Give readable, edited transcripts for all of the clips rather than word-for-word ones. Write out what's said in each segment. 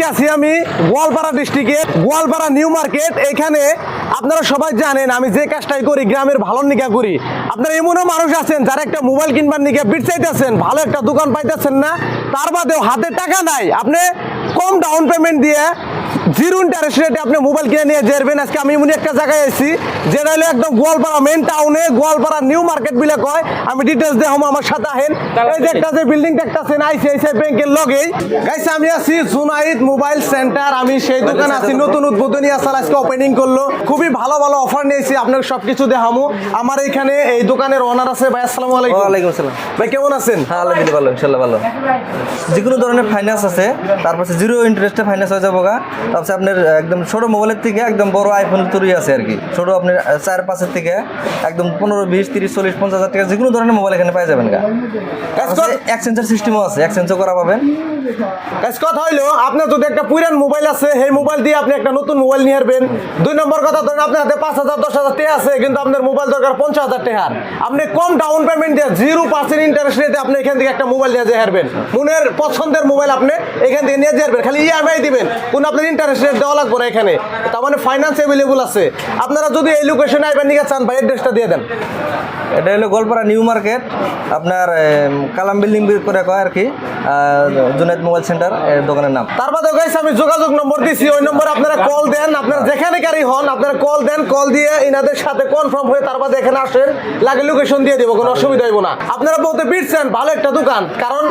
আজকে আছি আমি গোয়ালপাড়া ডিস্ট্রিক্টে গোয়ালপাড়া নিউ মার্কেট। এখানে আপনারা সবাই জানেন আমি যে কাজটাই করি গ্রামের ভালো নিকা করি। আপনারা এমনও মানুষ আছেন যারা একটা মোবাইল কিনবার নিকা বিট চাইতেছেন, ভালো একটা দোকান পাইতেছেন না, তার বাদেও হাতে টাকা নাই, আপনি কম ডাউন পেমেন্ট দিয়ে জিরো ইন্টারেস্ট রেটে আপনি মোবাইল কিনে নিয়ে যাবেন। আজকে আমি এমন একটা জায়গায় এসেছি যেটা হলো একদম গোয়ালপাড়া মেন টাউনে, গোয়ালপাড়া নিউ মার্কেট বলে কয়। আমি ডিটেলস দেখাবো, আমার সাথে আহেন। এই যে একটা যে বিল্ডিং দেখতেছেন আইসিআইসিআই ব্যাংকের লগেই গাইস, আমি আছি জুনাইদ মোবাইল সেন্টার। আমি সেই দোকানে আছি, নতুন উদ্বোধনী আসার আজকে ওপেনিং করলো, খুবই ভালো ভালো অফার নিয়েছি, আপনাকে সবকিছু দেখাবো। আমার এখানে এই দোকানের ওনার আছে ভাই, আসসালামু আলাইকুম। ওয়ালাইকুম আসসালাম ভাই কেমন আছেন? হ্যাঁ আলহামদুলিল্লাহ ভালো, ইনশাআল্লাহ ভালো। যে কোনো ধরনের ফাইন্যান্স আছে, তারপর জিরো ইন্টারেস্টে ফাইন্যান্স হয়ে যাবো গা। তারপর আপনার একদম ছোটো মোবাইলের থেকে একদম বড় আইফোন তৈরি আছে আর কি। ছোটো আপনার 4-5 থেকে একদম 15, 20, 30, 40, 50 হাজার টাকা যে কোনো ধরনের মোবাইল এখানে পাই যাবেন গা। এক্সচেঞ্জের সিস্টেমও আছে, এক্সচেঞ্জও করা পাবেন। কথা হইলো আপনার যদি একটা পুরান মোবাইল আছে, সেই মোবাইল দিয়ে আপনি একটা নতুন মোবাইল নিয়ে আসবেন। 2 নম্বর কথা, ধরেন আপনার হাতে 5,000, 10,000 টাকা আছে, কিন্তু আপনার মোবাইল দরকার 50,000 টাকার। আপনি কম ডাউন পেমেন্ট দিয়ে 0% ইন্টারেস্ট রেটে আপনি এখান থেকে একটা মোবাইল নিয়ে যেতে পারবেন। মনের পছন্দের মোবাইল আপনি এখান থেকে নিয়ে যেতে পারবেন, খালি ইএমআই দিবেন, কোনো আপনার ইন্টারেস্ট রেট দেওয়া লাগবে না এখানে। তার মানে ফাইন্যান্স অ্যাভেলেবল আছে। আপনারা যদি এই লোকেশনে আইবেন নিয়ে চান ভাই, অ্যাড্রেসটা দিয়ে দেন। এটা হলো গোয়ালপাড়া নিউ মার্কেট, আপনার কালাম বিল্ডিং করে কয় আর কি, জুনাইদ মোবাইল সেন্টার এর দোকানের নাম। তার বাদে গাইস আমি যোগাযোগ নম্বর দিছি, ওই নম্বরে আপনারা কল দেন। আপনারা যেখানে গাড়ি হন আপনারা কল দেন, কল দিয়ে ইনাদের সাথে কনফার্ম হয়ে তার বাদে এখানে আসেন, লাগে লোকেশন দিয়ে দেবো, কোনো অসুবিধা হইব না। আপনারা বলতে পিটছেন ভালো একটা দোকান, কারণ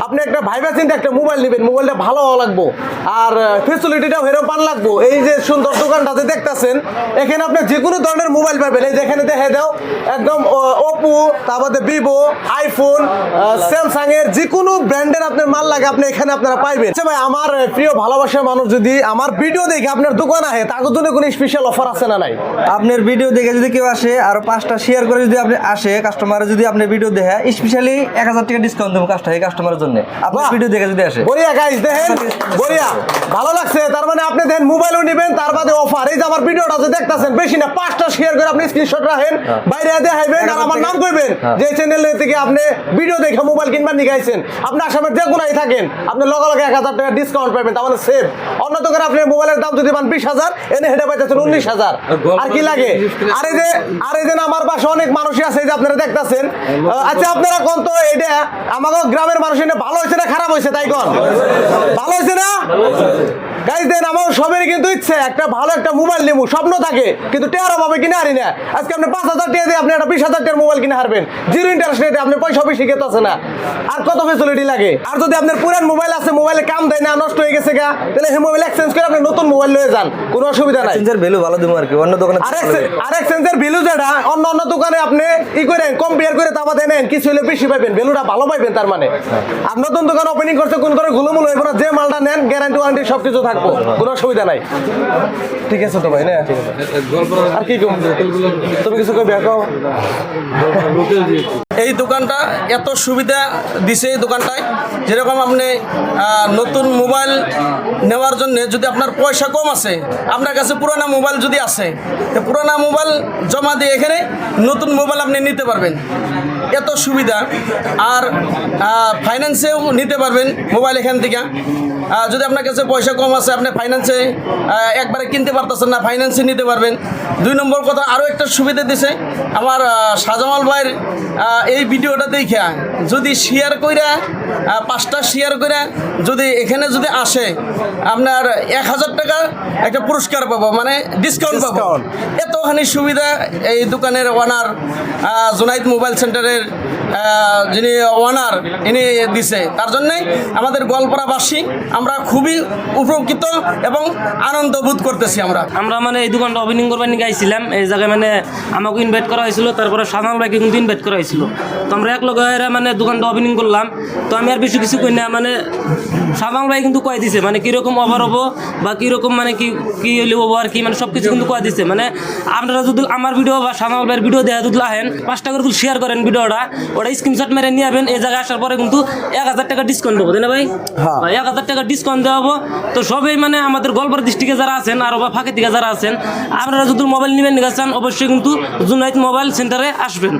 আপনি একটা ভাইবা চিন্তা একটা মোবাইল নেবেন, মোবাইলটা ভালো হওয়া লাগবো আর ফেসিলিটিটাও হেরম পান লাগবো। এই যে সুন্দর দোকানটাতে দেখতেছেন, এখানে আপনি যে কোনো ধরনের মোবাইল পাবেন। এই যেখানে দেখে দাও একদম ওপো, তারপরে ভিভো, আইফোন, স্যামসাং এর যে কোনো ব্র্যান্ডের আপনার মাল লাগে আপনি এখানে আপনারা পাইবেন। আচ্ছা ভাই, আমার প্রিয় ভালোবাসার মানুষ যদি আমার ভিডিও দেখে আপনার দোকান আহে, তার জন্য কোনো স্পেশাল অফার আছে না নাই? আপনার ভিডিও দেখে যদি কেউ আসে আর 5টা শেয়ার করে যদি আপনি আসে, কাস্টমার যদি আপনার ভিডিও দেখে, স্পেশালি 1000 টাকা ডিসকাউন্ট দেবো কাস্টমারের জন্য, আপনার ভিডিও দেখে যদি আসে। বড়িয়া গাইস, দেখেন বড়িয়া, ভালো লাগছে। তার মানে আপনি দেখেন মোবাইলও নেবেন, তার বাদে অফার। এই যে আমার ভিডিওটা যে দেখতেছেন, বেশি না 5টা শেয়ার করে আপনি স্ক্রিনশট রাখেন, বাইরে দেখাইবেন আর আমার নাম কইবেন যে চ্যানেল থেকে আপনি ভিডিও দেখে মোবাইল কিনবার নিয়ে গাইছেন। আপনি আসামের যে কোনায় থাকেন, আপনি লগে লগে 1000 টাকা ডিসকাউন্ট পাবেন, তার মানে সেভ। অন্য দোকানে আপনি মোবাইলের দাম যদি পান 20,000, এনে হেঁটে পাইতেছেন 19,000। আর কি লাগে? আর এই যে আমার পাশে অনেক মানুষই আছে যে আপনারা দেখতেছেন। আচ্ছা আপনারা কোন তো এটা আমাকে গ্রামের মানুষ এনে ভালো হয়েছে না খারাপ হয়েছে? তাই কোন ভালো হয়েছে না গাইজ? দেন আমার সবেরই কিন্তু ইচ্ছে একটা ভালো একটা মোবাইল নেবো, স্বপ্ন থাকে, কিন্তু টেয়ার অভাবে কিনে হারি না। আজকে আপনি 5,000 টাকা দিয়ে আপনি একটা 20,000 টাকার মোবাইল কিনে হারবেন, জিরো ইন্টারেস্ট রেটে, আপনি পয়সা বেশি খেতে না। আর কত ফেসিলিটি লাগে? আর যদি আপনার পুরান মোবাইল আছে, মোবাইলে কাম দেয় না, নষ্ট হয়ে গেছে গা, তাহলে সেই মোবাইল এক্সচেঞ্জ করে আপনি নতুন মোবাইল লয়ে যান, কোনো অসুবিধা নাই। এক্সচেঞ্জের ভ্যালু ভালো দেবো আর কি, অন্য দোকানে। আর এক্সচেঞ্জের ভ্যালু যেটা অন্য দোকানে আপনি করেন কম্পেয়ার করে তারপর দেন, কিছু হলে বেশি পাইবেন, ভ্যালুটা ভালো পাইবেন। তার মানে আর নতুন দোকান ওপেনিং করছে, কোন ধরনের গুলোমুলো হইব না, যে মালটা নেন গ্যারান্টি ওয়ারেন্টি সবকিছু থাকবো, কোনো অসুবিধা নাই। ঠিক আছে তো ভাই না? আর কি কম তুমি কিছু কই বেকাও? এই দোকানটা এত সুবিধা দিছে, এই দোকানটায় যেরকম আপনি নতুন মোবাইল নেওয়ার জন্য যদি আপনার পয়সা কম আছে, আপনার কাছে পুরানা মোবাইল যদি আছে, তো পুরানা মোবাইল জমা দিয়ে এখানে নতুন মোবাইল আপনি নিতে পারবেন, এত সুবিধা। আর ফাইন্যান্সেও নিতে পারবেন মোবাইল এখান থেকে। যদি আপনার কাছে পয়সা কম আছে, আপনি ফাইন্যান্সে একবারে কিনতে পারতেছেন না, ফাইন্যান্সে নিতে পারবেন। 2 নম্বর কথা, আরও একটা সুবিধা দিছে আমার শাহজামাল ভাইয়ের এই ভিডিওটা দেখে যদি শেয়ার কইরা 5টা শেয়ার করে যদি এখানে যদি আসে, আপনার 1000 টাকা একটা পুরস্কার পাবো, মানে ডিসকাউন্ট পাবো। এতখানি সুবিধা এই দোকানের ওনার জুনাইদ মোবাইল সেন্টারের যিনি ওনার ইনি দিছে। তার জন্যই আমাদের গোয়ালপাড়াবাসী আমরা খুবই উপকৃত এবং আনন্দ বোধ করতেছি। আমরা মানে এই দোকানটা ওপেনিং করবার নিয়ে গাইছিলাম, এই জায়গায় মানে আমাকে ইনভাইট করা হয়েছিল, তারপরে সাধারণ ভাইকে কিন্তু ইনভাইট করা হয়েছিল। তো আমরা এক লগে মানে দোকানটা ওপেনিং করলাম। তো আমি আর বেশি কিছু কই না, মানে সাধারণ ভাই কিন্তু কয়ে দিছে মানে কীরকম ওভার হবো বা কীরকম মানে কী হইলে হবো আর কি, মানে সব কিছু কিন্তু কয়ে দিছে। মানে আপনারা যদি আমার ভিডিও বা সাধারণ ভাইয়ের ভিডিও দেখা যদি আহেন, 5টা করে যদি শেয়ার করেন ভিডিওটা, ওটা স্ক্রিনশট মেরে নিয়ে যাবেন। এই জায়গায় আসার পরে কিন্তু 1000 টাকা ডিসকাউন্ট দেবো, তাই না ভাই? 1000 টাকা ডিসকাউন্ট দেওয়া হবো। তো সবাই মানে আমাদের গোয়ালপাড়া ডিস্ট্রিক্টে যারা আছেন আর বা ফাঁকে থেকে যারা আছেন, আপনারা যদি মোবাইল নেবেন নিয়ে চান, অবশ্যই কিন্তু জুনাইদ মোবাইল সেন্টারে আসবেন।